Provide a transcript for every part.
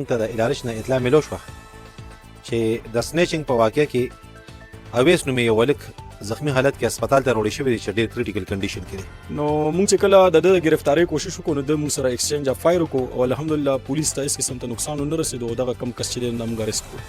ته د ادارې نه اطلاع ملو شوه چې د سنیچنګ په واقعه کې اویس نومې یو هلک زخمی حالت کې هسپتال ته راوړی شوی دی چې ډېر کریټیکل کنډیشن کې دی. نو موږ چې کله د ده د ګرفتارۍ کوشش وکړو نو د موږ سره ایکسچینج اف فایر وکړو او الحمدلله پولیس ته هېڅ قسم ته نقصان ونه رسېدو او دغه کم کس چې دی نو موږ ارست کړو.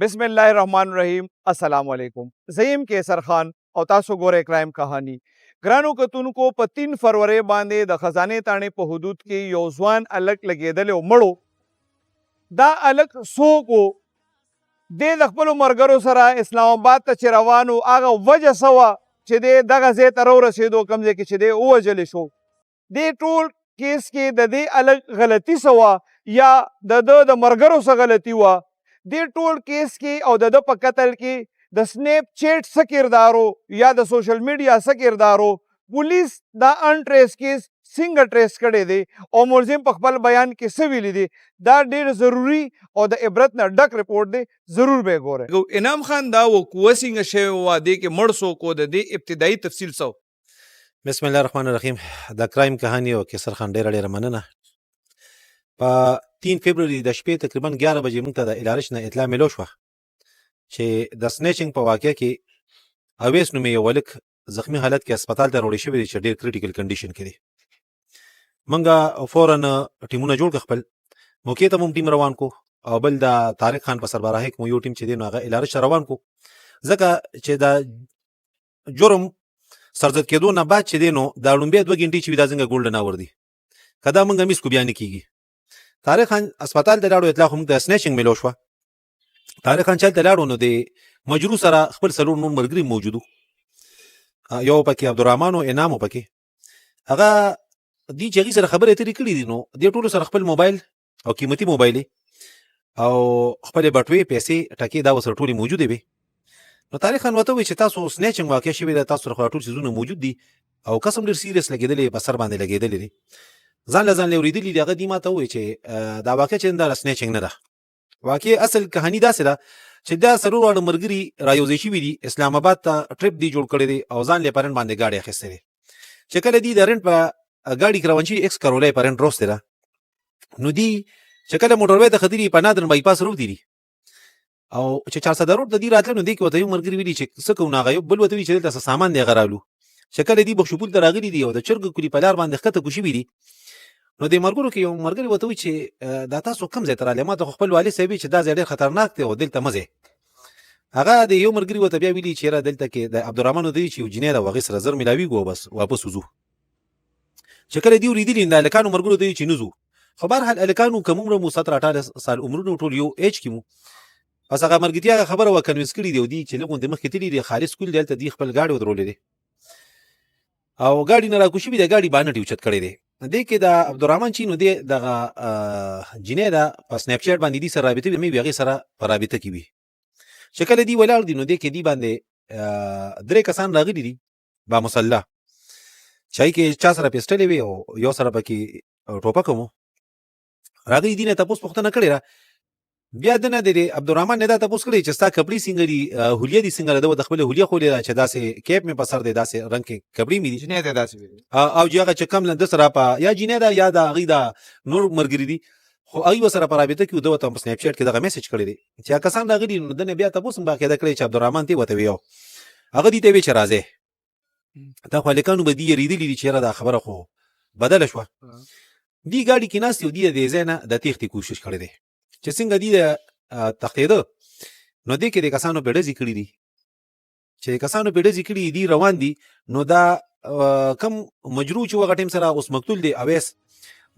بسم الله الرحمن الرحیم. السلام علیکم. زیم کیسر خان او تاسو ګوره کرائم کہانی. ګرانو کتونکو په 3 فروری باندې د خزانې تاڼې په حدود کې یو ځوان الک لګېدلی او مړو. دا الک څوک و؟ دی د خپلو ملګرو سره اسلام آباد ته چې روان و هغه وجه څه وه چې دی دغه ځای ته راورسېدو کوم ځای کې چې دی ووژلی شو. دې ټول کیس کې د دې الک غلطي څه وه یا د ده د ملګرو څه غلطي وه؟ دې ټول کیس کې او د ده په قتل کې د سنیپ چیټ څه کردار یا د سوشل میډیا څه کردار پولیس دا ان ټریس کیس څنګه ټریس کړی دی او ملزم په خپل بیان کې څه ویلي دي دا ډېر ضروري او د عبرت نه ډک رپورټ دی. ضرور به یې ګورئ. انعام خان دا وقوعه څنګه شوې وه دې کې مړ څوک و د دې ابتدایي تفصیل څه و؟ بسم الله الرحمن الرحیم. د کرائم کہانی او کیسر خان ډېره مننه. په 3 فبروري د شپې تقریبا 11 بجې موږ ته د ادارې نه اطلاع ملو شوه چې د سنیچنګ په واقعه کې اویس نومې یو هلک زخمی حالت کې هسپتال ته راوړی شوی دی چې ډېر کریټیکل کنډیشن کې دی. موږ فورا ټیمونه جوړ کړ، خپل موقع ته هم ټیم روان کو او بل د طارق خان په سربراهۍ کې مو یو ټیم چې دی نو هغه ادارې ته روان کو ځکه چې د جرم سرزد کېدو نه بعد چې دی نو دا لومبۍ 2 غنټې چې وي دا څنګه ګولډن اور دی که دا موږ میس کو بیا نه کېږي. طارق خان هسپتال ته لاړو، اطلاع خو موږ د سنیچنګ ملو شوه. طارق خان چلته لاړو نو د مجرو سره خپل څلور نور ملګري موجود وو، یو پکې عبدالرحمن او انعام پکې هغه دي چې هغې سره خبرې اترې کړي دي. نو دې ټولو سره خپل موبایل او قیمتي موبایل او خپلې بټوې پیسې ټکې دا ورسره ټولې موجودې وې. نو طارق خان ورته وویل چې تاسو سنیچنګ واقع شوې ده، تاسو سره ټول څیزونه موجود دي او قسم ډېر سیریس لګېدلی په سر باندې لګېدلی دی. ځان له ځان له اورېدلي دي. هغه دې ما ته وویل چې دا واقع چې دا سنیچنګ نه ده، واقع اصل کہانی داسې ده چې دا څلور واړه ملګري رایوځای شوي دي، اسلام آباد ته ټریپ دی جوړ کړی دی او ځان له پرنټ باندې ګاډي اخیستی دی. چې کله دی د رنټ په ګاډي کې روان شوي ایکس کرولای پرنټ روستی ده، نو دی چې کله موټروی ته ختلي په نادرن بایپاس روتي دي او چې 400 روډ ته دی راتله نو دی کې ورته یو ملګري ویلي چې څه کوو نو هغه یو بل ورته ویلي چې دلته څه سامان دی هغه رالو. چې کله دی بخشپول ته راغلي دي او د چرګ کلي په لار باندې ښکته کوشي دي نو د ملګرو کې یو ملګري ورته وایي چې دا تاسو کوم ځای ته راغلئ؟ ما ته خو خپل والد صاحب چې دا ځای ډېر خطرناک دی او دلته مه ځئ. هغه د یو ملګري ورته بیا ویلي چې یاره دلته کې د عبدالرحمن ورته وایي چې یو جنۍ ده او هغې سره زر میلاویږو او بس واپس وځو. چې کله دې اورېدلي د هلکانو ملګرو ته وایي چې نه ځو. خو بهرحال هلکانو که موږ مو 17-18 سال عمرونه ټول یو ایج کې مو، بس هغه ملګرتیا هغه خبره وکنوینس کړي دي او دي چې لږ غوندې مخکې تللي دي خالص سکول دی هلته دي خپل ګاډي ودرولې دی او ګاډي نه راکوز شوي دی، ګاډي بانټ یې اوچت کړی دی. دې کې د عبدالرحمن چې نو دی دغه جنۍ ده په سنیپ چیټ باندې دي سره رابطه وي، مې هغې سره په رابطه کې وي. چې کله دي ولاړ دي نو دې کې دي باندې 3 کسان راغلي دي بامسلح، چې هغې کې چا سره پیسټلې وي او یو سره پکې ټوپک هم و. راغلي دي نه تپوس پوښتنه کړې ده. بیا د نه د عبدالرحمن نه دا تپوس کړی چې ستا کپړې څنګه دي، هولیه دي څنګه ده؟ د خپلې هولیه خولې ده چې داسې کیپ مې په سر دی، داسې رنګ کې کپړې مې دي جنۍ ته داسې ویلي او چې هغه چې کم ده سره په یا جنۍ ده یا د هغې د نور ملګري دي، خو هغوی ورسره په رابطه کې و. ده ورته په سنیپ چیټ کې دغه میسج کړی دی چې هغه کسان راغلي نو ده نه بیا تپوس هم باقاعده کړی چې عبدالرحمن ته یې ورته ویو. هغه دې ته یې ویل چې راځئ. دا خو هلکانو به دي یېرېدلي دي چې یاره دا خبره خو بدله شوه. دې ګاډي کې ناست یو دي د دې ځای نه د تېښتې کوشش کړی دی. چې څنګه دي د تښتېده نو دې کې د کسانو په ډزې کړي دي. چې د کسانو په ډزې کړي دي روان دي نو دا کم مجرو چې هغه ټیم سره اوس مقتول دی اویس،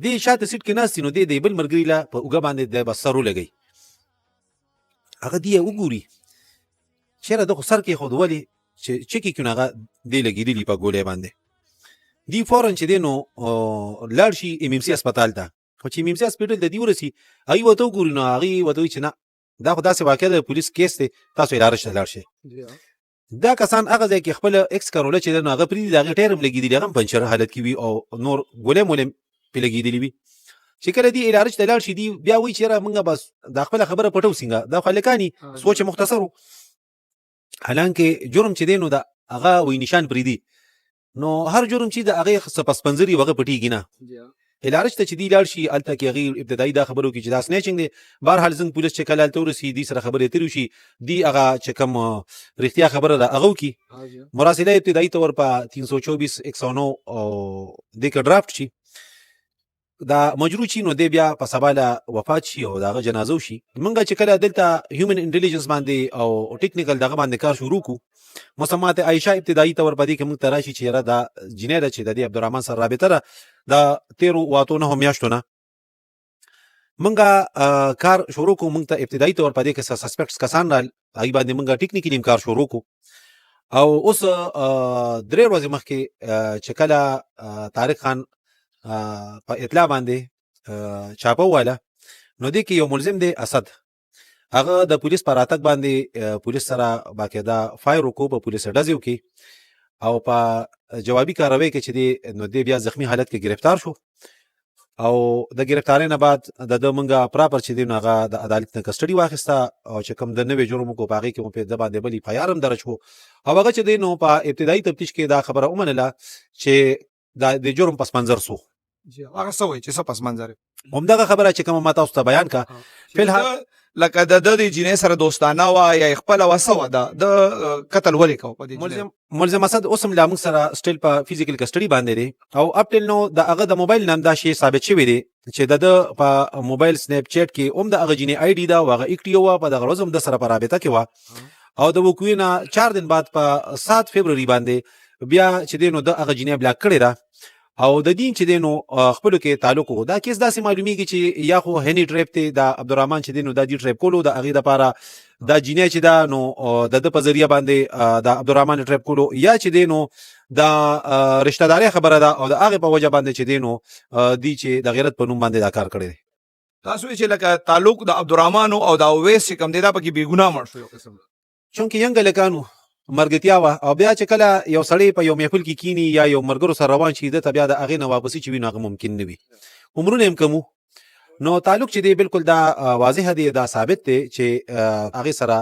دې شاته سیټ کې ناست نو دې د بل ملګري له په اوږه باندې د بس سر ولګوي. هغه دې یې وګوري چې یاره ده خو سر کېښود ولې چې چکې کړي نو هغه دې لګېدلي په ګولۍ باندې. دی فورا چې دی نو لاړ شي ام ام سي هسپتال ته. خو چې ام ام سي هسپتال ته دی ورسي هغوی ورته وګوري نو هغې ورته وایي چې نه دا خو داسې واقع ده پولیس کیس دی، تاسو اداره ته لاړ شئ. دا کسان هغه ځای کې خپله ایکس کروله چې دی نو هغه پرېږدي، د هغې ټایر هم لګېدلي، هغه هم پنچر حالت کې وي او نور ګولۍ مولۍ پرې لګېدلي وي. چې کله دی ادارې ته لاړ شي دی بیا وایي چې موږ بس د خپل خبره پټو څنګه دا خلکانی سوچ مختصر حالانکه جرم چې دی نو دا هغه وی نشان پریدي نو هر جرم چې د هغه سپسپنځري وغه پټیږي نه ادارې ته چې دی لاړ شي الته کې غیر ابتدایي دا خبرو کې چې دا سنیچنګ دی بهر حال زنګ پولیس چې کله الته ورسي دی سره خبرې تیرو شي دی هغه چې کوم رښتیا خبره ده هغه کی مراسله ابتدایي تور په 324 109 د کې ډرافټ شي دا مجروح شي نو دی بیا په سباله وفات شي او داغه جنازه شي منګه چې کله دلته هیومن انټيليجنس باندې او ټیکنیکل دغه باندې کار شروع کو مسمات عائشه ابتدایي تور باندې کوم تراشي چې را دا جنیده چې د عبدالرحمن سره رابطه را دا 13 واتو نه میاشتونه منګه کار شروع کو منګ ته ابتدایي تور باندې کې سسپیکټس کسان را ای باندې منګه ټیکنیکلی کار شروع کو او اوس درې ورځې مخکې چې کله طارق خان په اطلاع باندې چاپه واله نو دې کې یو ملزم دی اسد هغه د پولیس پر اتک باندې پولیس سره باقاعده فایر وکړو په پولیس ډزیو کې او په جوابي کاروي کې چې دی نو دې بیا زخمی حالت کې گرفتار شو او د گرفتارۍ نه بعد د منګه پراپر چې دی هغه د عدالت نه کسټډي واخیسته او چې کوم د نوې جرم کو باغی کې په د باندې بلی فایرم درج شو او هغه چې دی نو په ابتدایي تفتیش کې دا خبره ومنله چې د جرم پس منظر سو هغه سوې چې څه پس منظر همدغه خبره چې کوم ماته اوس ته بیان کا فلحال لکه د جنې سره دوستانه وا یا خپل وسو ده د قتل ولې کو په دې ملزم اسد اوسم لا موږ سره سټیل په فزیکل کسټډي باندې دی او اپ ټل نو د هغه د موبایل نام دا شی ثابت شوی دی چې د په موبایل سنیپ چیټ کې د هغه جنې آی ډي دا هغه اکټیو په دغه روزم د سره په رابطه کې و او د وکوینه 4 دن بعد په 7 فبرवरी باندې بیا چې دینو د هغه جنې بلاک کړی دا او د دین چې دینو خپل کې تعلق وو دا کیس داسې معلومیږي چې یا خو هنی ټریپ ته د عبدالرحمن چې دینو د دې ټریپ کولو د اغه د لپاره د جینې چې دا نو د په ذریعہ باندې د عبدالرحمن ټریپ کولو یا چې دینو د رشتہ داري خبره ده او د هغه په وجه باندې چې دینو دی چې د غیرت په نوم باندې دا کار کړی تاسو چې لکه تعلق د عبدالرحمن او د اویس کم دی دا پکې بی ګناه مړ شو قسم چونکه ینګ لکانو مرګتیا وا او بیا چې کله یو سړی په یو محفل کې کینی یا یو مرګرو سره روان شي د بیا د اغه نه واپسی چې وینه ممکن نه وي عمرونه هم کمو نو تعلق چې دی بالکل دا واضح دی دا ثابت دی چې اغه سره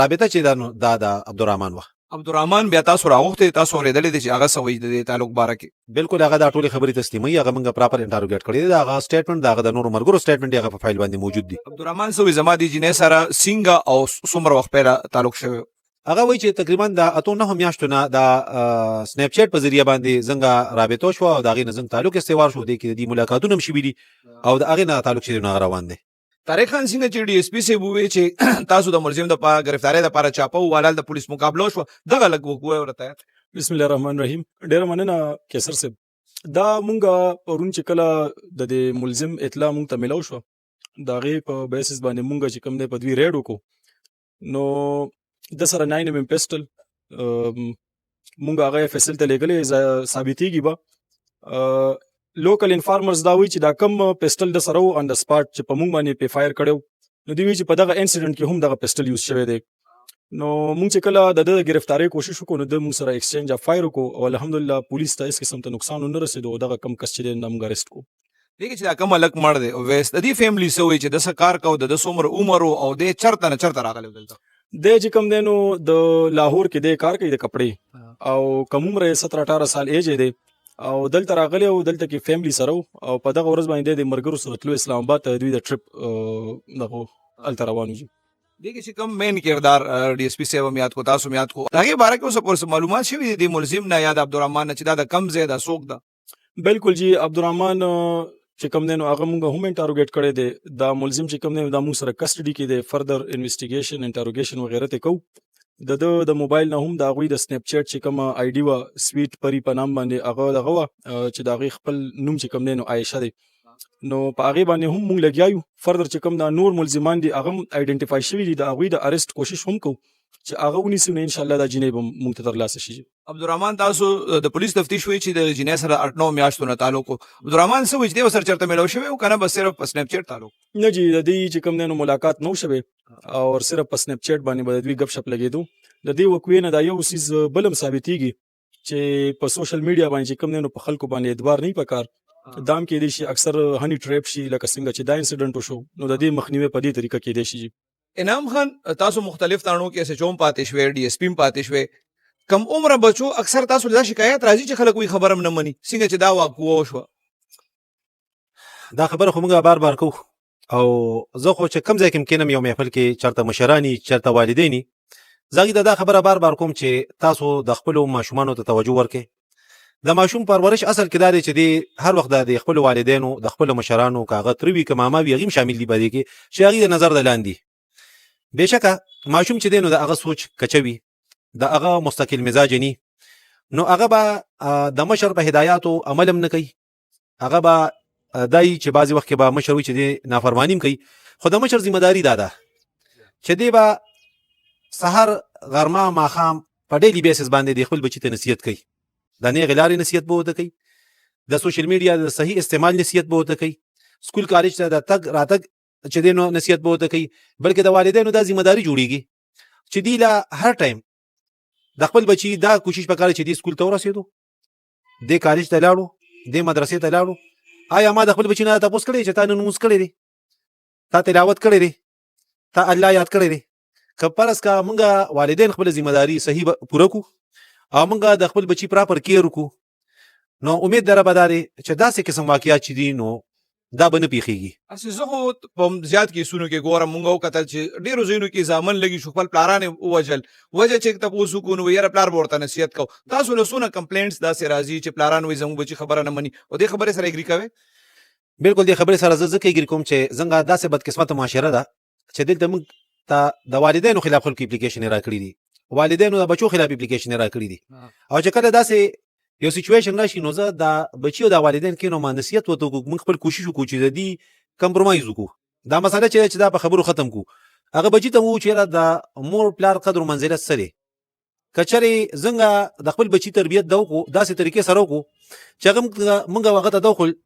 رابطه چې دا د عبدالرحمن وا عبدالرحمن بیا تاسو راغوخته تاسو ورېدلې چې هغه سوي د تعلق باره کې بالکل هغه دا ټولي خبرې تسلیمي هغه موږ پراپر انټروګیټ کړی دا هغه سټیټمنټ دا هغه د نورو مرګرو سټیټمنټ هغه په فایل باندې موجود دی عبدالرحمن سوي زما دي جنې سره سنگا او څومره وخت پیدا تعلق شوی هغه وایي چې تقریبا د اتو نه میاشتونه د سنیپ چیټ په ذریعہ باندې زنګه رابطه شو او دا غي نه زنګ تعلق استوار شو دی کې د ملاقاتونو هم شوي دي او د هغه نه تعلق شې نه روان دي طارق خان څنګه چې ډي اس پی سي ووي چې تاسو د ملزم د گرفتاری لپاره چاپو والال د پولیس مقابله شو دغه لګ وکوي ورته بسم الله الرحمن الرحیم ډیر مننه کیسر صاحب دا مونږه پرون چې کله د ملزم اطلاع مونږ ته ملو شو دا غي په بیسس باندې مونږ چې کوم دی په دوی ریډ وکړو نو د سره 9 mm پسټل مونږ هغه فیصله ته لګلې ثابتېږي به لوکل انفارمرز دا وی چې دا کم پسټل د سره اون د سپاټ چې په مونږ باندې په فایر کړو نو دی وی چې په دغه انسیډنټ کې هم دغه پسټل یوز شوی دی نو مونږ چې کله د گرفتاری کوشش وکړو نو د مونږ سره ایکسچینج اف فایر وکړو او الحمدلله پولیس ته هیڅ قسم ته نقصان نه رسیدو دغه کم کس چې نام ګرست کو دغه چې دا کوم لک مړ دی او وېست د دې فیملی سوې چې د سکار کو د څومره عمر او د چرته نه چرته راغلی دلته د چې کوم دینو د لاهور کې د کار کوي د کپڑے او کوم عمر 17-18 سال ایج دی او دلته راغلی او دلته کې فیملی سره او په دغه ورځ باندې د مرګرو سره تلو اسلام آباد ته دوی د ټریپ دغه الته روانو دي دغه چې کوم مین کردار ډي اس پی سیو میات کو تاسو میات کو هغه باره کې اوس پر معلومات شوی دي ملزم نه یاد عبدالرحمن چې دا کم زیاده سوق ده بالکل جی عبدالرحمن چې کوم دینو هغه مونږ هم انټروګیټ کړی دی دا ملزم چې کوم دینو دا مونږ سره کسټډي کې دی فردر انویسټیګیشن انټروګیشن وغیرہ ته کو د موبایل نه هم دا غوي د سنیپ چیټ چې کوم آی ډي وا سویټ پری په نام باندې هغه دغه چې دا غي خپل نوم چې کوم دینو عائشه دی نو په هغه باندې هم مونږ لګیایو فردر چې کوم دا نور ملزمان دي هغه آیډنټیفای شوی دي دا غوي د اریسټ کوشش هم کو چې هغه ونیسو ان شاء الله دا جنې به مونږ ته ترلاسه شي عبدالرحمن تاسو د پولیس تفتیش وی چې د جنې سره 8-9 میاشتونه تعلق عبدالرحمن سوي چې د سر چرته ملو شوی او کنه بس صرف سنیپ چیټ تعلق نه جی د دې چې کوم دینو ملاقات نو شوی او صرف په سنیپ چیټ باندې به دوی غب شپ لګیدو د دې وکوي نه دا یو سیز بلم ثابتېږي چې په سوشل میډیا باندې کوم دینو په خلکو باندې اعتبار نه پکار دا هم کېدای شي اکثر هني ټریپ شي لکه څنګه چې دا انسیډنټ وشو نو د دې مخنیوي په دې طریقه کېدای شي. انعام خان تاسو مختلف تانو کې ایس ایچ او پاتې شوي ډي اس پی پاتې شوي کم عمر بچو اکثر تاسو دا شکایت راځي چې خلک وي خبرم نه مني څنګه چې دا واقعو شو دا خبره خو موږ بار بار کوو او زه خو چې کم ځای کې کینم یو محفل کې چرته مشرانی چرته والدینی زه دا خبره بار بار کوم چې تاسو د خپل ماشومانو ته توجه ورکړئ. د ماشوم پرورش اصل کې دا دی چې دی هر وخت د خپل والدینو د خپل مشرانو کاغه تروي که ماما وي هغه شامل دي پدې کې چې هغه د نظر د لاندې بهشکه ماشوم چې دی نو د هغه سوچ کچوي د هغه مستقل مزاج ني نو هغه به د مشر په هدایاتو عمل هم نه کوي هغه به دای چې بعضی وخت کې به مشر وي چې دی نافرمانیم کوي خو د مشر ذمہ داری دا ده چې دی به سحر غرمه ماخام په ډیلی بیسس باندې د خپل بچی ته نصیحت کوي د نه غلاري نصیحت به وته کوي د سوشل میډیا د صحیح استعمال نصیحت به وته کوي سکول کالج ته د تګ راتګ چې دینو نصیحت به وته کوي بلکې د والدینو د ذمہ داری جوړیږي چې دی لا هر ټایم د خپل بچی دا کوشش وکړي چې دی سکول ته ورسېدو د کالج ته لاړو د مدرسې ته لاړو آیا ما د خپل بچی نه تاسو کړی چې تا نن موږ کړی دی تا تلاوت کړی دی تا الله یاد کړی دی کپرس کا مونږه والدین خپل ذمہ داری صحیح پوره کو او مونږه د خپل بچی پراپر کیر وکړو نو امید در بداري چې داسې قسم واقعیات چې دي نو دا به نه پیښیږي. اسی زه خو په زیات کیسونو کې ګورم مونږ وکتل چې ډیرو ځینو کې ځامن لګي شو خپل پلارانه وجل وجه چې تاسو کو نو یاره پلار ورته نصیحت کو تاسو له سونه کمپلینټس داسې راځي چې پلاران وي زموږ بچی خبره نه مني او دې خبره سره اګری کوي. بالکل دې خبره سره زه کې اګری کوم چې زنګا داسې بدقسمت معاشره ده چې دلته موږ ته د والدینو خلاف خلک اپلیکیشن راکړي دي والدینو د بچو خلاف اپلیکیشن راکړي دي او چې کله داسې یو سچويشن راشي نو زه د بچیو د والدین کې نو ما نصیحت وته موږ خپل کوشش وکړو چې د دې کمپرمایز وکړو دا مسله چې دا په خبرو ختم کو هغه بچی ته وو چې د مور پلار قدر منزلت سره کچري زنګه د خپل بچی تربيت دوکو داسې طریقې سره وکړو چې موږ هغه ته دخل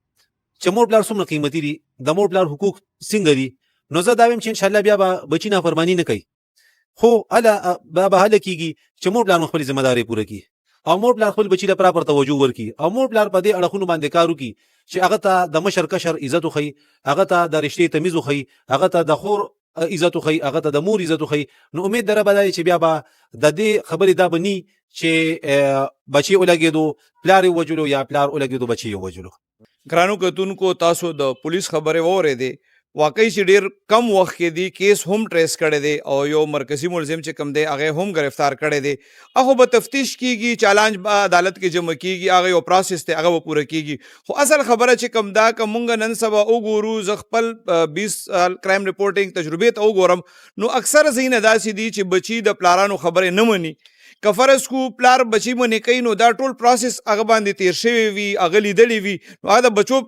چې مور پلار څومره قیمتي دي د مور پلار حقوق څنګه دي نو زه دا ویم چې ان شاء الله بیا به بچی نه فرمانی نه کوي خو الا بابا هله کیږي چې مور پلار خپل ذمہ داری پوره کړي او مور پلار خپل بچی له پراپر توجه ورکړي او مور پلار په دې اړخونو باندې کار وکړي چې هغه ته د مشر کشر عزت خو هغه ته د رشتې تمیز خو هغه ته د خور عزت خو هغه ته د مور عزت خو نو امید در بدای چې بیا به د دې خبرې دا بني چې بچی ولګېدو پلار وجلو یا پلار ولګېدو بچی وجلو. ګرانو کتونکو تاسو د پولیس خبره وره دي واقعي چې ډیر کم وخت کې دی کیس هم ټریس کړي دي او یو مرکزی ملزم چې کم دی هغه هم گرفتار کړي دي هغه به تفتیش کیږي چالانج به عدالت کې جمع کیږي هغه یو پروسس ته هغه پوره کیږي خو اصل خبره چې کم دا کومنګ نن سبا وګورو ز خپل 20 سال کرایم ریپورټینګ تجربه ته وګورم نو اکثر زین داسې دي چې بچي د پلارانو خبره نه مني کفرس کو پلار بچی مونږ کین نو دا ټول پروسس هغه باندې تیر شوی وي هغه لیدلی وي نو دا بچو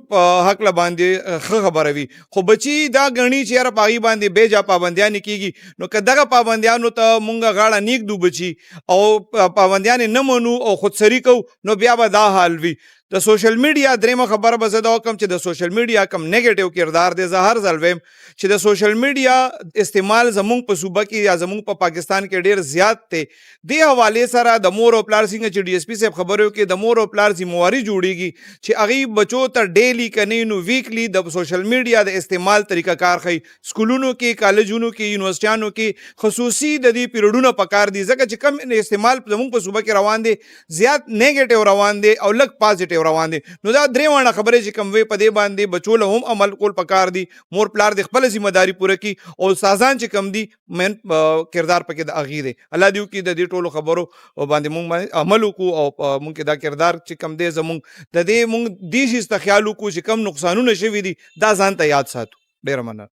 حق ل باندې خبره وي خو بچی دا غنی چې را پاغي باندې بیجا پابندیان کیږي نو کداغه پابندیانو ته مونږه غاړه نیک دو بچی او پابندیان نه منو او خودسری کو نو بیا به دا حال وي د سوشل میډیا درېمه خبره به زه دا وکم چې د سوشل میډیا کم نیگیټیو کردار دی زه هر ځل ویم چې د سوشل میډیا استعمال زمونږ په صوبه کې یا زمونږ په پاکستان کې ډیر زیات دی د حواله سره د مور او پلار څنګه چې ډي اس پی صاحب خبرو کې د مور او پلار ذمہواری جوړیږي چې هغه بچو ته ډیلی کني نو ویکلی د سوشل میډیا د استعمال طریقہ کار خي سکولونو کې کالجونو کې یونیورسيټانو کې خصوصي د دې پیریډونو پکار دي ځکه چې کم استعمال زمونږ په صوبه کې روان دي زیات نیگیټیو روان دي او لک پازیټیو روان دي نو دا درېونه خبرې چې کم وی په دې باندې بچو له هم عمل کول پکار دي مور پلار د خپل ذمہ داری پوره کی او سازان چې کم دي من کردار پکې د اغیره الله دیو کې د دې ټولو خبرو باندې مونږ عمل وکړو او مونږ دا کردار چې کم دی زمونږ د دې مونږ دې شي ست خیال وکړو چې کم نقصانونه شوي دي دا ځان ته یاد ساتو ډیر مننه.